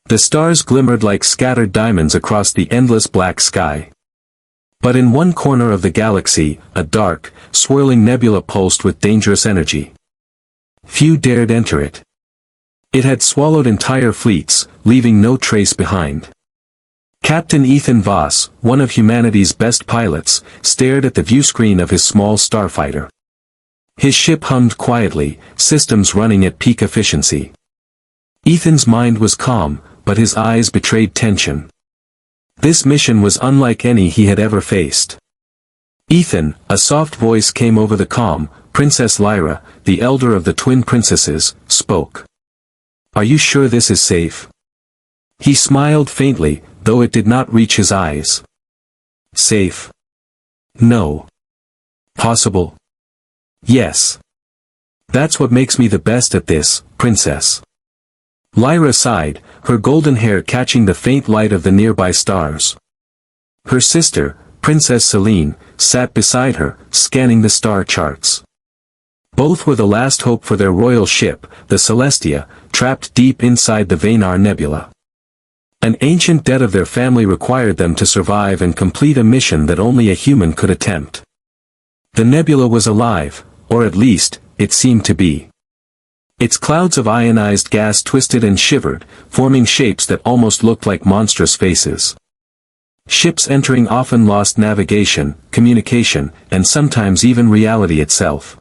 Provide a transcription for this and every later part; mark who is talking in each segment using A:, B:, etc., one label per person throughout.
A: The stars glimmered like scattered diamonds across the endless black sky. But in one corner of the galaxy, a dark, swirling nebula pulsed with dangerous energy. Few dared enter it. It had swallowed entire fleets, leaving no trace behind. Captain Ethan Voss, one of humanity's best pilots, stared at the viewscreen of his small starfighter. His ship hummed quietly, systems running at peak efficiency. Ethan's mind was calm, but his eyes betrayed tension. This mission was unlike any he had ever faced. "Ethan," a soft voice came over the comm. Princess Lyra, the elder of the twin princesses, spoke. "Are you sure this is safe?" He smiled faintly, though it did not reach his eyes. "Safe? No. Possible? Yes. That's what makes me the best at this, princess." Lyra sighed, her golden hair catching the faint light of the nearby stars. Her sister, Princess Selene, sat beside her, scanning the star charts. Both were the last hope for their royal ship, the Celestia, trapped deep inside the Vaynar Nebula. An ancient debt of their family required them to survive and complete a mission that only a human could attempt. The nebula was alive, or at least, it seemed to be. Its clouds of ionized gas twisted and shivered, forming shapes that almost looked like monstrous faces. Ships entering often lost navigation, communication, and sometimes even reality itself.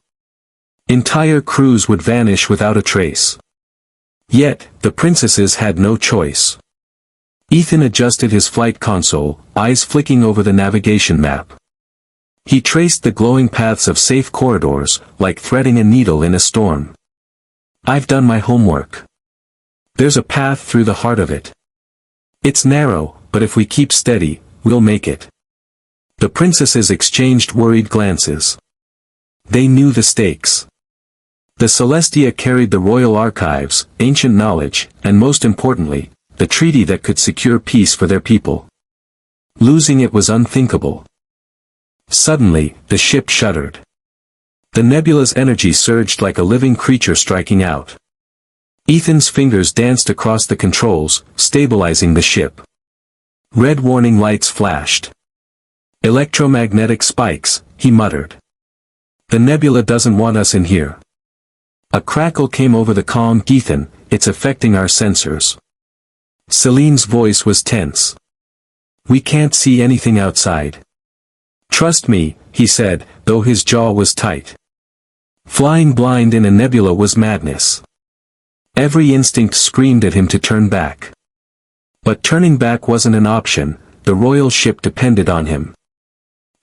A: Entire crews would vanish without a trace. Yet, the princesses had no choice. Ethan adjusted his flight console, eyes flicking over the navigation map. He traced the glowing paths of safe corridors, like threading a needle in a storm. "I've done my homework. There's a path through the heart of it. It's narrow, but if we keep steady, we'll make it." The princesses exchanged worried glances. They knew the stakes. The Celestia carried the royal archives, ancient knowledge, and most importantly, the treaty that could secure peace for their people. Losing it was unthinkable. Suddenly, the ship shuddered. The nebula's energy surged like a living creature striking out. Ethan's fingers danced across the controls, stabilizing the ship. Red warning lights flashed. "Electromagnetic spikes," he muttered. "The nebula doesn't want us in here." A crackle came over the comm. "Ethan, it's affecting our sensors." Selene's voice was tense. "We can't see anything outside." "Trust me," he said, though his jaw was tight. Flying blind in a nebula was madness. Every instinct screamed at him to turn back. But turning back wasn't an option, the royal ship depended on him.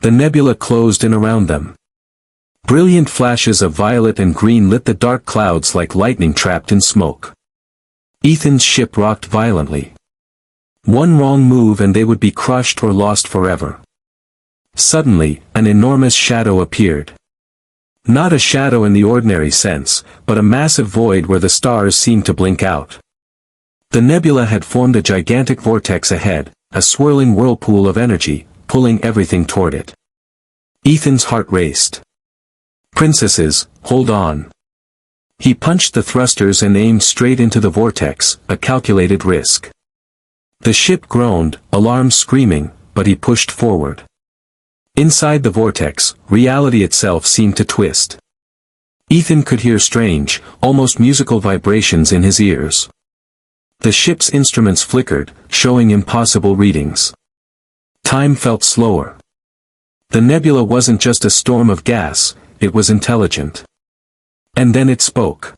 A: The nebula closed in around them. Brilliant flashes of violet and green lit the dark clouds like lightning trapped in smoke. Ethan's ship rocked violently. One wrong move and they would be crushed or lost forever. Suddenly, an enormous shadow appeared. Not a shadow in the ordinary sense, but a massive void where the stars seemed to blink out. The nebula had formed a gigantic vortex ahead, a swirling whirlpool of energy, pulling everything toward it. Ethan's heart raced. "Princesses, hold on." He punched the thrusters and aimed straight into the vortex, a calculated risk. The ship groaned, alarm screaming, but he pushed forward. Inside the vortex, reality itself seemed to twist. Ethan could hear strange, almost musical vibrations in his ears. The ship's instruments flickered, showing impossible readings. Time felt slower. The nebula wasn't just a storm of gas, it was intelligent. And then it spoke.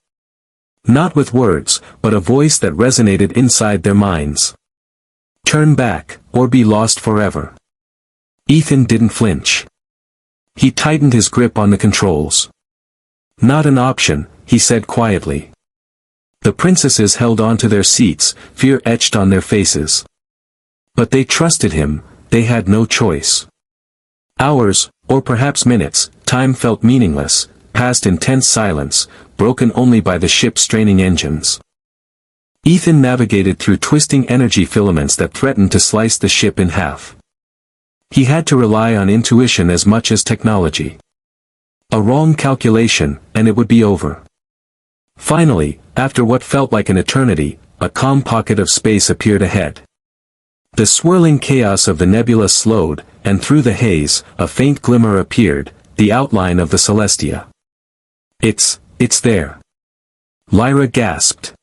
A: Not with words, but a voice that resonated inside their minds. "Turn back, or be lost forever." Ethan didn't flinch. He tightened his grip on the controls. "Not an option," he said quietly. The princesses held on to their seats, fear etched on their faces. But they trusted him, they had no choice. Hours, or perhaps minutes, time felt meaningless, passed in tense silence, broken only by the ship's straining engines. Ethan navigated through twisting energy filaments that threatened to slice the ship in half. He had to rely on intuition as much as technology. A wrong calculation, and it would be over. Finally, after what felt like an eternity, a calm pocket of space appeared ahead. The swirling chaos of the nebula slowed, and through the haze, a faint glimmer appeared, the outline of the Celestia. It's there. Lyra gasped.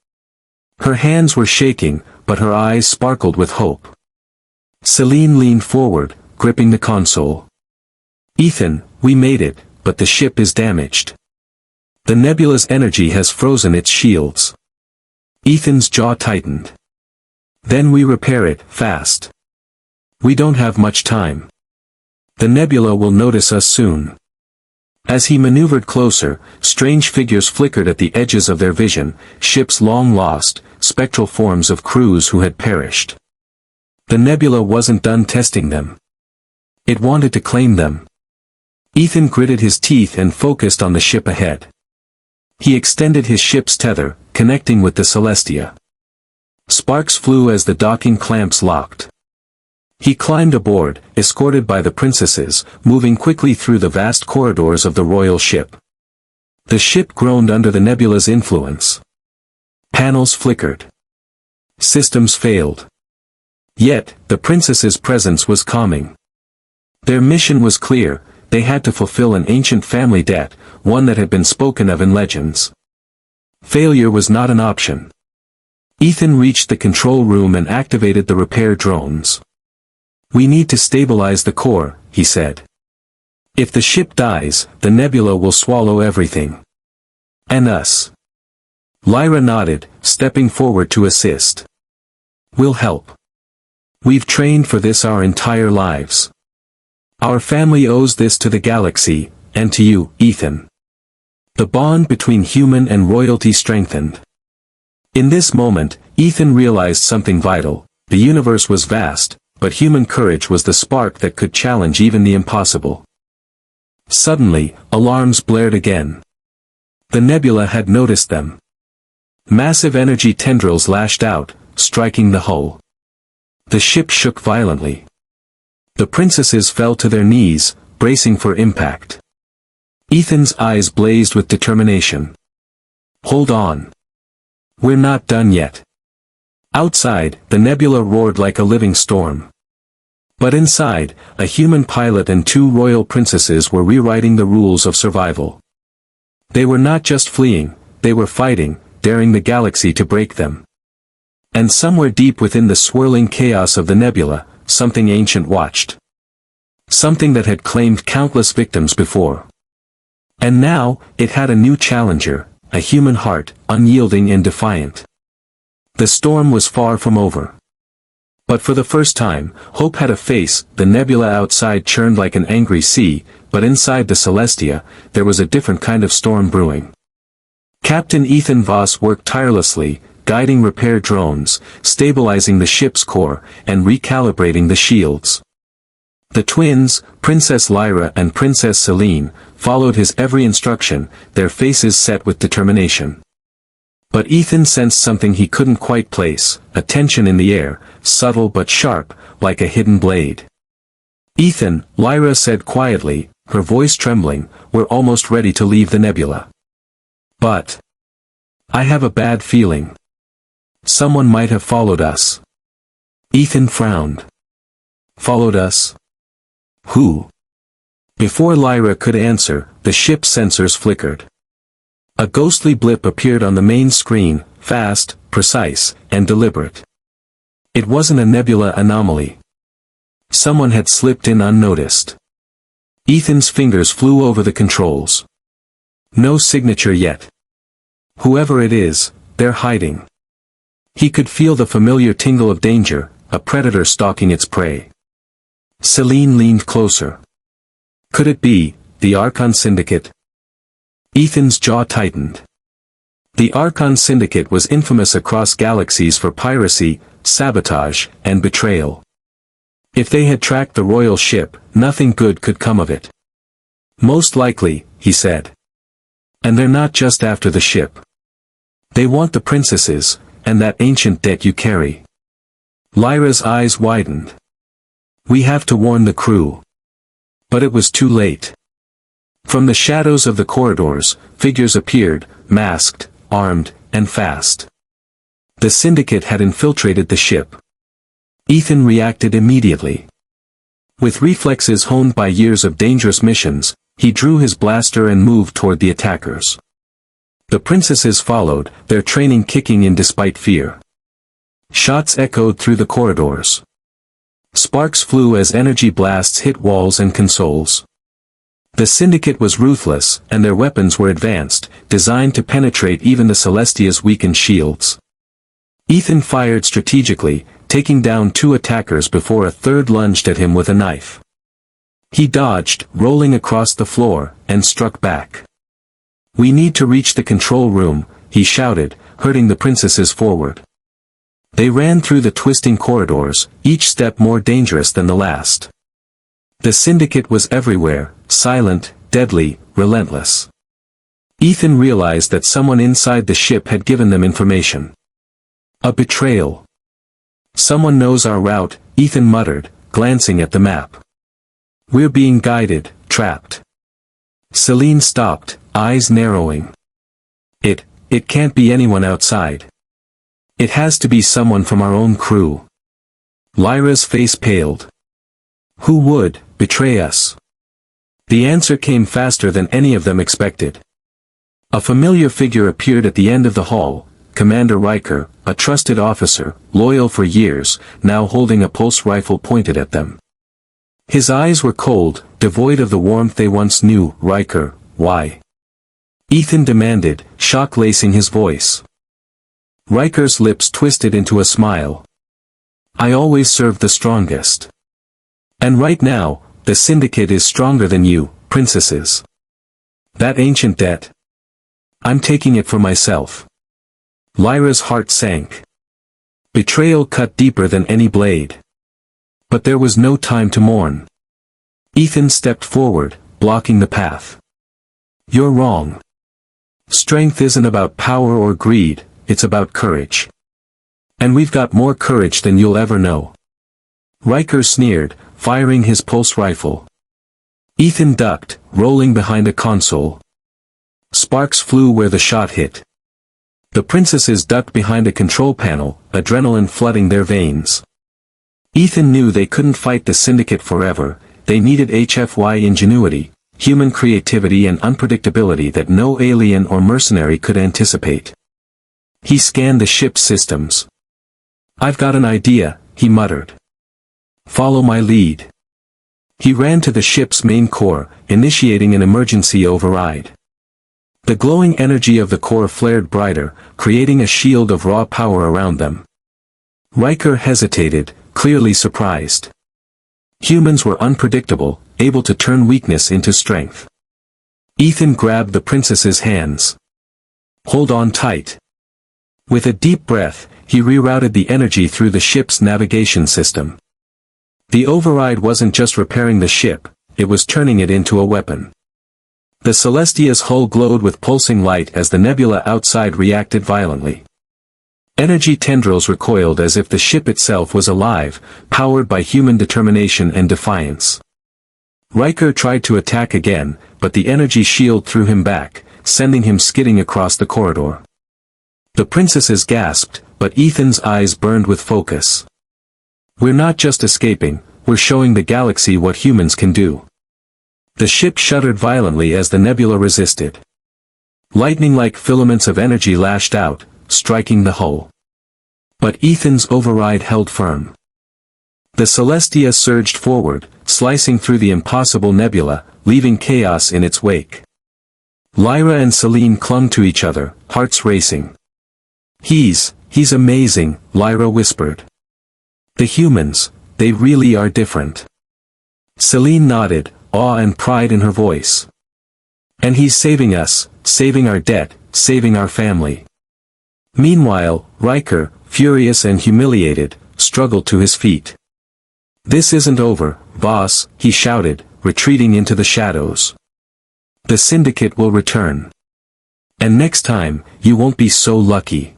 A: Her hands were shaking, but her eyes sparkled with hope. Selene leaned forward, gripping the console. Ethan, we made it, but the ship is damaged. The nebula's energy has frozen its shields. Ethan's jaw tightened. Then we repair it, fast. We don't have much time. The nebula will notice us soon. As he maneuvered closer, strange figures flickered at the edges of their vision, ships long lost, spectral forms of crews who had perished. The nebula wasn't done testing them. It wanted to claim them. Ethan gritted his teeth and focused on the ship ahead. He extended his ship's tether, connecting with the Celestia. Sparks flew as the docking clamps locked. He climbed aboard, escorted by the princesses, moving quickly through the vast corridors of the royal ship. The ship groaned under the nebula's influence. Panels flickered. Systems failed. Yet, the princesses' presence was calming. Their mission was clear: they had to fulfill an ancient family debt, one that had been spoken of in legends. Failure was not an option. Ethan reached the control room and activated the repair drones. We need to stabilize the core, he said. If the ship dies, the nebula will swallow everything. And us. Lyra nodded, stepping forward to assist. We'll help. We've trained for this our entire lives. Our family owes this to the galaxy, and to you, Ethan. The bond between human and royalty strengthened. In this moment, Ethan realized something vital: the universe was vast, but human courage was the spark that could challenge even the impossible. Suddenly, alarms blared again. The nebula had noticed them. Massive energy tendrils lashed out, striking the hull. The ship shook violently. The princesses fell to their knees, bracing for impact. Ethan's eyes blazed with determination. Hold on. We're not done yet. Outside, the nebula roared like a living storm. But inside, a human pilot and two royal princesses were rewriting the rules of survival. They were not just fleeing, they were fighting, daring the galaxy to break them. And somewhere deep within the swirling chaos of the nebula, something ancient watched. Something that had claimed countless victims before. And now, it had a new challenger, a human heart, unyielding and defiant. The storm was far from over. But for the first time, hope had a face. The nebula outside churned like an angry sea, but inside the Celestia, there was a different kind of storm brewing. Captain Ethan Voss worked tirelessly, guiding repair drones, stabilizing the ship's core, and recalibrating the shields. The twins, Princess Lyra and Princess Selene, followed his every instruction, their faces set with determination. But Ethan sensed something he couldn't quite place, a tension in the air, subtle but sharp, like a hidden blade. Ethan, Lyra said quietly, her voice trembling, we're almost ready to leave the nebula. But I have a bad feeling. Someone might have followed us. Ethan frowned. Followed us? Who? Before Lyra could answer, the ship's sensors flickered. A ghostly blip appeared on the main screen, fast, precise, and deliberate. It wasn't a nebula anomaly. Someone had slipped in unnoticed. Ethan's fingers flew over the controls. No signature yet. Whoever it is, they're hiding. He could feel the familiar tingle of danger, a predator stalking its prey. Selene leaned closer. Could it be the Archon Syndicate? Ethan's jaw tightened. The Archon Syndicate was infamous across galaxies for piracy, sabotage, and betrayal. If they had tracked the royal ship, nothing good could come of it. Most likely, he said. And they're not just after the ship. They want the princesses, and that ancient debt you carry. Lyra's eyes widened. We have to warn the crew. But it was too late. From the shadows of the corridors, figures appeared, masked, armed, and fast. The syndicate had infiltrated the ship. Ethan reacted immediately. With reflexes honed by years of dangerous missions, he drew his blaster and moved toward the attackers. The princesses followed, their training kicking in despite fear. Shots echoed through the corridors. Sparks flew as energy blasts hit walls and consoles. The syndicate was ruthless, and their weapons were advanced, designed to penetrate even the Celestia's weakened shields. Ethan fired strategically, taking down 2 attackers before a third lunged at him with a knife. He dodged, rolling across the floor, and struck back. "We need to reach the control room," he shouted, herding the princesses forward. They ran through the twisting corridors, each step more dangerous than the last. The syndicate was everywhere, silent, deadly, relentless. Ethan realized that someone inside the ship had given them information. A betrayal. "Someone knows our route," Ethan muttered, glancing at the map. "We're being guided, trapped." Selene stopped, eyes narrowing. It can't be anyone outside. It has to be someone from our own crew." Lyra's face paled. "Who would betray us?" The answer came faster than any of them expected. A familiar figure appeared at the end of the hall, Commander Riker, a trusted officer, loyal for years, now holding a pulse rifle pointed at them. His eyes were cold, devoid of the warmth they once knew. "Riker, why?" Ethan demanded, shock lacing his voice. Riker's lips twisted into a smile. "I always serve the strongest. And right now, the syndicate is stronger than you, princesses. That ancient debt. I'm taking it for myself." Lyra's heart sank. Betrayal cut deeper than any blade. But there was no time to mourn. Ethan stepped forward, blocking the path. "You're wrong. Strength isn't about power or greed, it's about courage. And we've got more courage than you'll ever know." Riker sneered, firing his pulse rifle. Ethan ducked, rolling behind a console. Sparks flew where the shot hit. The princesses ducked behind a control panel, adrenaline flooding their veins. Ethan knew they couldn't fight the syndicate forever, they needed HFY ingenuity, human creativity and unpredictability that no alien or mercenary could anticipate. He scanned the ship's systems. "I've got an idea," he muttered. "Follow my lead." He ran to the ship's main core, initiating an emergency override. The glowing energy of the core flared brighter, creating a shield of raw power around them. Riker hesitated, clearly surprised. Humans were unpredictable, able to turn weakness into strength. Ethan grabbed the princess's hands. "Hold on tight." With a deep breath, he rerouted the energy through the ship's navigation system. The override wasn't just repairing the ship, it was turning it into a weapon. The Celestia's hull glowed with pulsing light as the nebula outside reacted violently. Energy tendrils recoiled as if the ship itself was alive, powered by human determination and defiance. Riker tried to attack again, but the energy shield threw him back, sending him skidding across the corridor. The princesses gasped, but Ethan's eyes burned with focus. "We're not just escaping, we're showing the galaxy what humans can do." The ship shuddered violently as the nebula resisted. Lightning-like filaments of energy lashed out, striking the hull. But Ethan's override held firm. The Celestia surged forward, slicing through the impossible nebula, leaving chaos in its wake. Lyra and Selene clung to each other, hearts racing. He's amazing," Lyra whispered. "The humans, they really are different." Selene nodded, awe and pride in her voice. "And he's saving us, saving our debt, saving our family." Meanwhile, Riker, furious and humiliated, struggled to his feet. "This isn't over, Voss," he shouted, retreating into the shadows. "The syndicate will return. And next time, you won't be so lucky."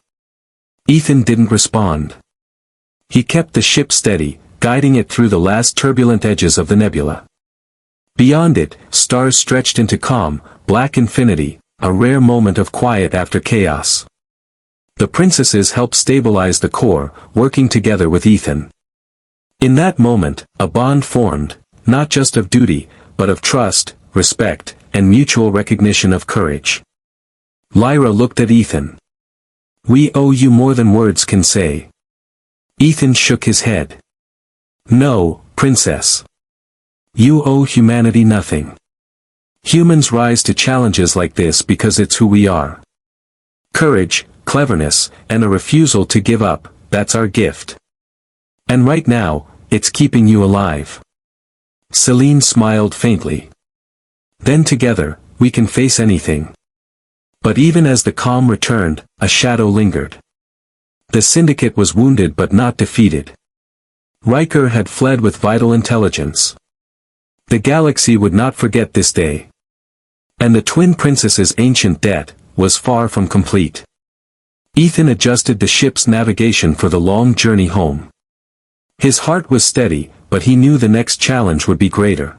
A: Ethan didn't respond. He kept the ship steady, guiding it through the last turbulent edges of the nebula. Beyond it, stars stretched into calm, black infinity, a rare moment of quiet after chaos. The princesses helped stabilize the core, working together with Ethan. In that moment, a bond formed, not just of duty, but of trust, respect, and mutual recognition of courage. Lyra looked at Ethan. "We owe you more than words can say." Ethan shook his head. "No, princess. You owe humanity nothing. Humans rise to challenges like this because it's who we are. Courage, cleverness, and a refusal to give up, that's our gift. And right now, it's keeping you alive." Selene smiled faintly. "Then together, we can face anything." But even as the calm returned, a shadow lingered. The syndicate was wounded but not defeated. Riker had fled with vital intelligence. The galaxy would not forget this day. And the twin princesses' ancient debt was far from complete. Ethan adjusted the ship's navigation for the long journey home. His heart was steady, but he knew the next challenge would be greater.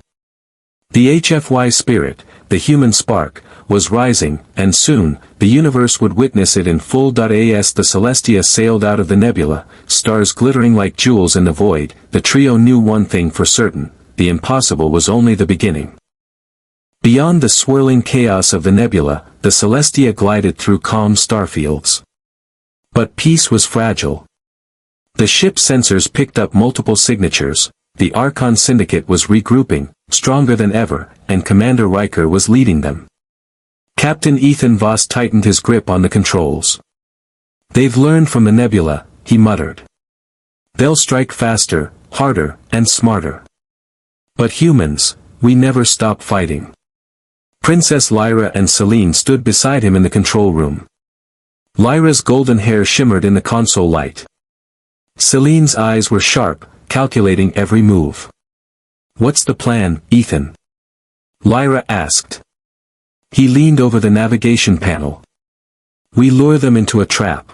A: The HFY spirit, the human spark, was rising, and soon, the universe would witness it in full. As the Celestia sailed out of the nebula, stars glittering like jewels in the void, the trio knew one thing for certain: the impossible was only the beginning. Beyond the swirling chaos of the nebula, the Celestia glided through calm starfields. But peace was fragile. The ship's sensors picked up multiple signatures, the Archon Syndicate was regrouping, stronger than ever, and Commander Riker was leading them. Captain Ethan Voss tightened his grip on the controls. "They've learned from the nebula," he muttered. "They'll strike faster, harder, and smarter. But humans, we never stop fighting." Princess Lyra and Selene stood beside him in the control room. Lyra's golden hair shimmered in the console light. Selene's eyes were sharp, calculating every move. "What's the plan, Ethan?" Lyra asked. He leaned over the navigation panel. "We lure them into a trap.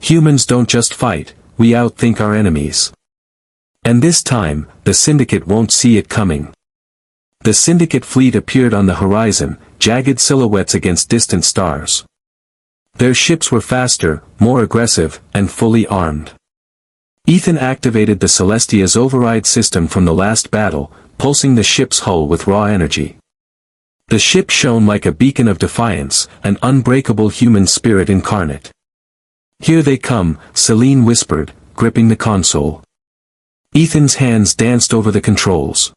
A: Humans don't just fight, we outthink our enemies. And this time, the Syndicate won't see it coming." The Syndicate fleet appeared on the horizon, jagged silhouettes against distant stars. Their ships were faster, more aggressive, and fully armed. Ethan activated the Celestia's override system from the last battle, pulsing the ship's hull with raw energy. The ship shone like a beacon of defiance, an unbreakable human spirit incarnate. "Here they come," Selene whispered, gripping the console. Ethan's hands danced over the controls.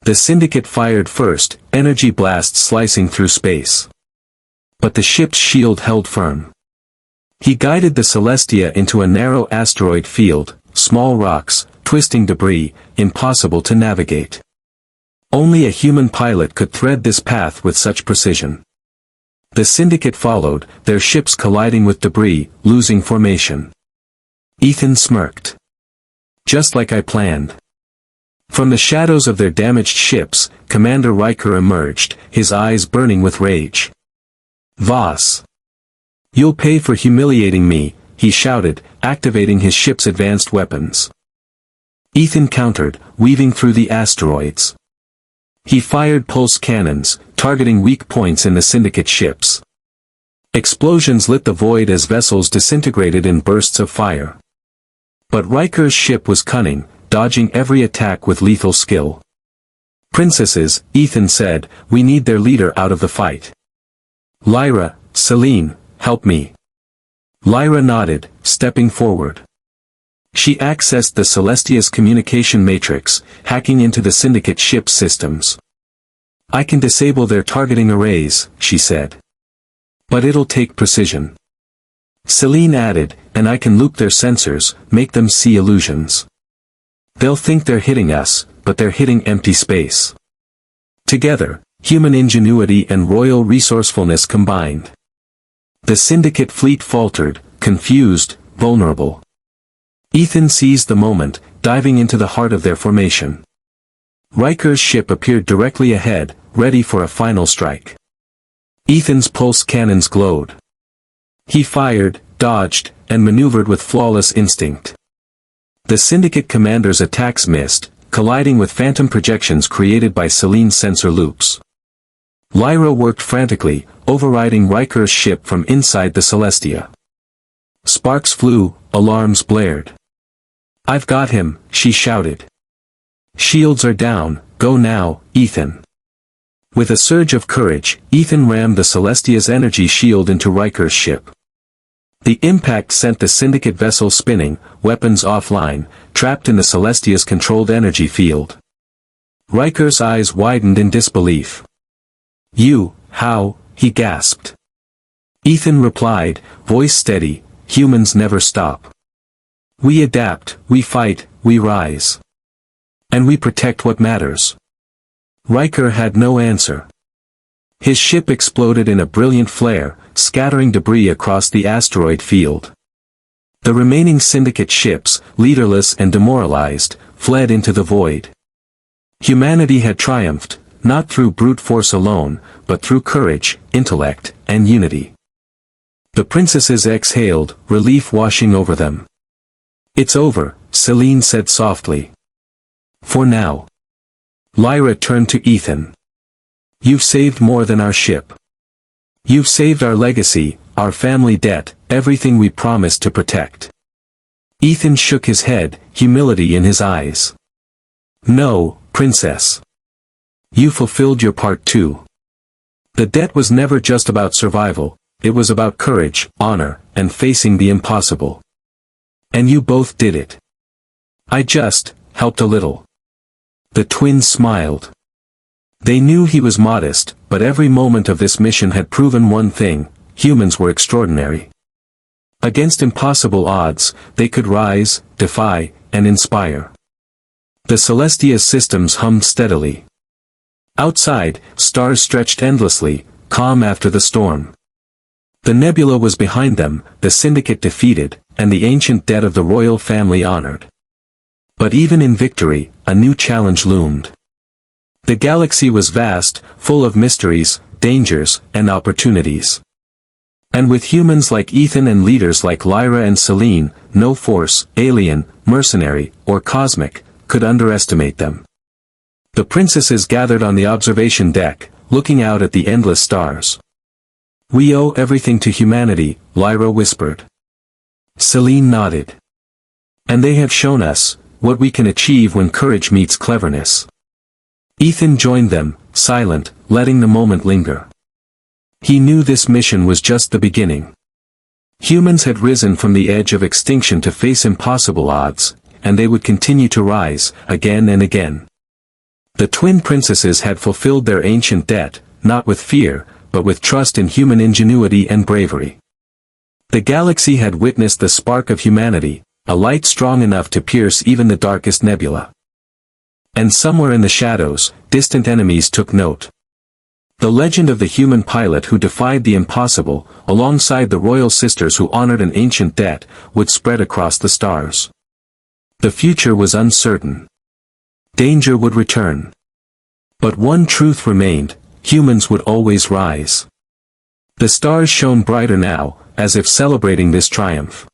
A: The Syndicate fired first, energy blasts slicing through space. But the ship's shield held firm. He guided the Celestia into a narrow asteroid field, small rocks, twisting debris, impossible to navigate. Only a human pilot could thread this path with such precision. The Syndicate followed, their ships colliding with debris, losing formation. Ethan smirked. "Just like I planned." From the shadows of their damaged ships, Commander Riker emerged, his eyes burning with rage. "Voss. You'll pay for humiliating me," he shouted, activating his ship's advanced weapons. Ethan countered, weaving through the asteroids. He fired pulse cannons, targeting weak points in the Syndicate ships. Explosions lit the void as vessels disintegrated in bursts of fire. But Riker's ship was cunning, dodging every attack with lethal skill. "Princesses," Ethan said, "we need their leader out of the fight. Lyra, Selene, help me." Lyra nodded, stepping forward. She accessed the Celestia's communication matrix, hacking into the Syndicate ship's systems. "I can disable their targeting arrays," she said. "But it'll take precision." Selene added, "And I can loop their sensors, make them see illusions. They'll think they're hitting us, but they're hitting empty space." Together, human ingenuity and royal resourcefulness combined. The Syndicate fleet faltered, confused, vulnerable. Ethan seized the moment, diving into the heart of their formation. Riker's ship appeared directly ahead, ready for a final strike. Ethan's pulse cannons glowed. He fired, dodged, and maneuvered with flawless instinct. The Syndicate commander's attacks missed, colliding with phantom projections created by Selene's sensor loops. Lyra worked frantically, overriding Riker's ship from inside the Celestia. Sparks flew, alarms blared. "I've got him," she shouted. "Shields are down, go now, Ethan." With a surge of courage, Ethan rammed the Celestia's energy shield into Riker's ship. The impact sent the Syndicate vessel spinning, weapons offline, trapped in the Celestia's controlled energy field. Riker's eyes widened in disbelief. How?" he gasped. Ethan replied, voice steady, "Humans never stop. We adapt, we fight, we rise. And we protect what matters." Riker had no answer. His ship exploded in a brilliant flare, scattering debris across the asteroid field. The remaining Syndicate ships, leaderless and demoralized, fled into the void. Humanity had triumphed, not through brute force alone, but through courage, intellect, and unity. The princesses exhaled, relief washing over them. "It's over," Selene said softly. "For now." Lyra turned to Ethan. "You've saved more than our ship. You've saved our legacy, our family debt, everything we promised to protect." Ethan shook his head, humility in his eyes. "No, princess. You fulfilled your part too. The debt was never just about survival, it was about courage, honor, and facing the impossible. And you both did it. I just helped a little." The twins smiled. They knew he was modest, but every moment of this mission had proven one thing: humans were extraordinary. Against impossible odds, they could rise, defy, and inspire. The Celestia's systems hummed steadily. Outside, stars stretched endlessly, calm after the storm. The Nebula was behind them, the Syndicate defeated, and the ancient debt of the royal family honored. But even in victory, a new challenge loomed. The galaxy was vast, full of mysteries, dangers, and opportunities. And with humans like Ethan and leaders like Lyra and Selene, no force, alien, mercenary, or cosmic, could underestimate them. The princesses gathered on the observation deck, looking out at the endless stars. "We owe everything to humanity," Lyra whispered. Selene nodded. "And they have shown us what we can achieve when courage meets cleverness." Ethan joined them, silent, letting the moment linger. He knew this mission was just the beginning. Humans had risen from the edge of extinction to face impossible odds, and they would continue to rise, again and again. The twin princesses had fulfilled their ancient debt, not with fear, but with trust in human ingenuity and bravery. The galaxy had witnessed the spark of humanity, a light strong enough to pierce even the darkest nebula. And somewhere in the shadows, distant enemies took note. The legend of the human pilot who defied the impossible, alongside the royal sisters who honored an ancient debt, would spread across the stars. The future was uncertain. Danger would return. But one truth remained: humans would always rise. The stars shone brighter now, as if celebrating this triumph.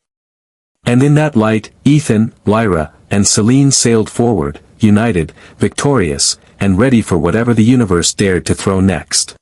A: And in that light, Ethan, Lyra, and Selene sailed forward, united, victorious, and ready for whatever the universe dared to throw next.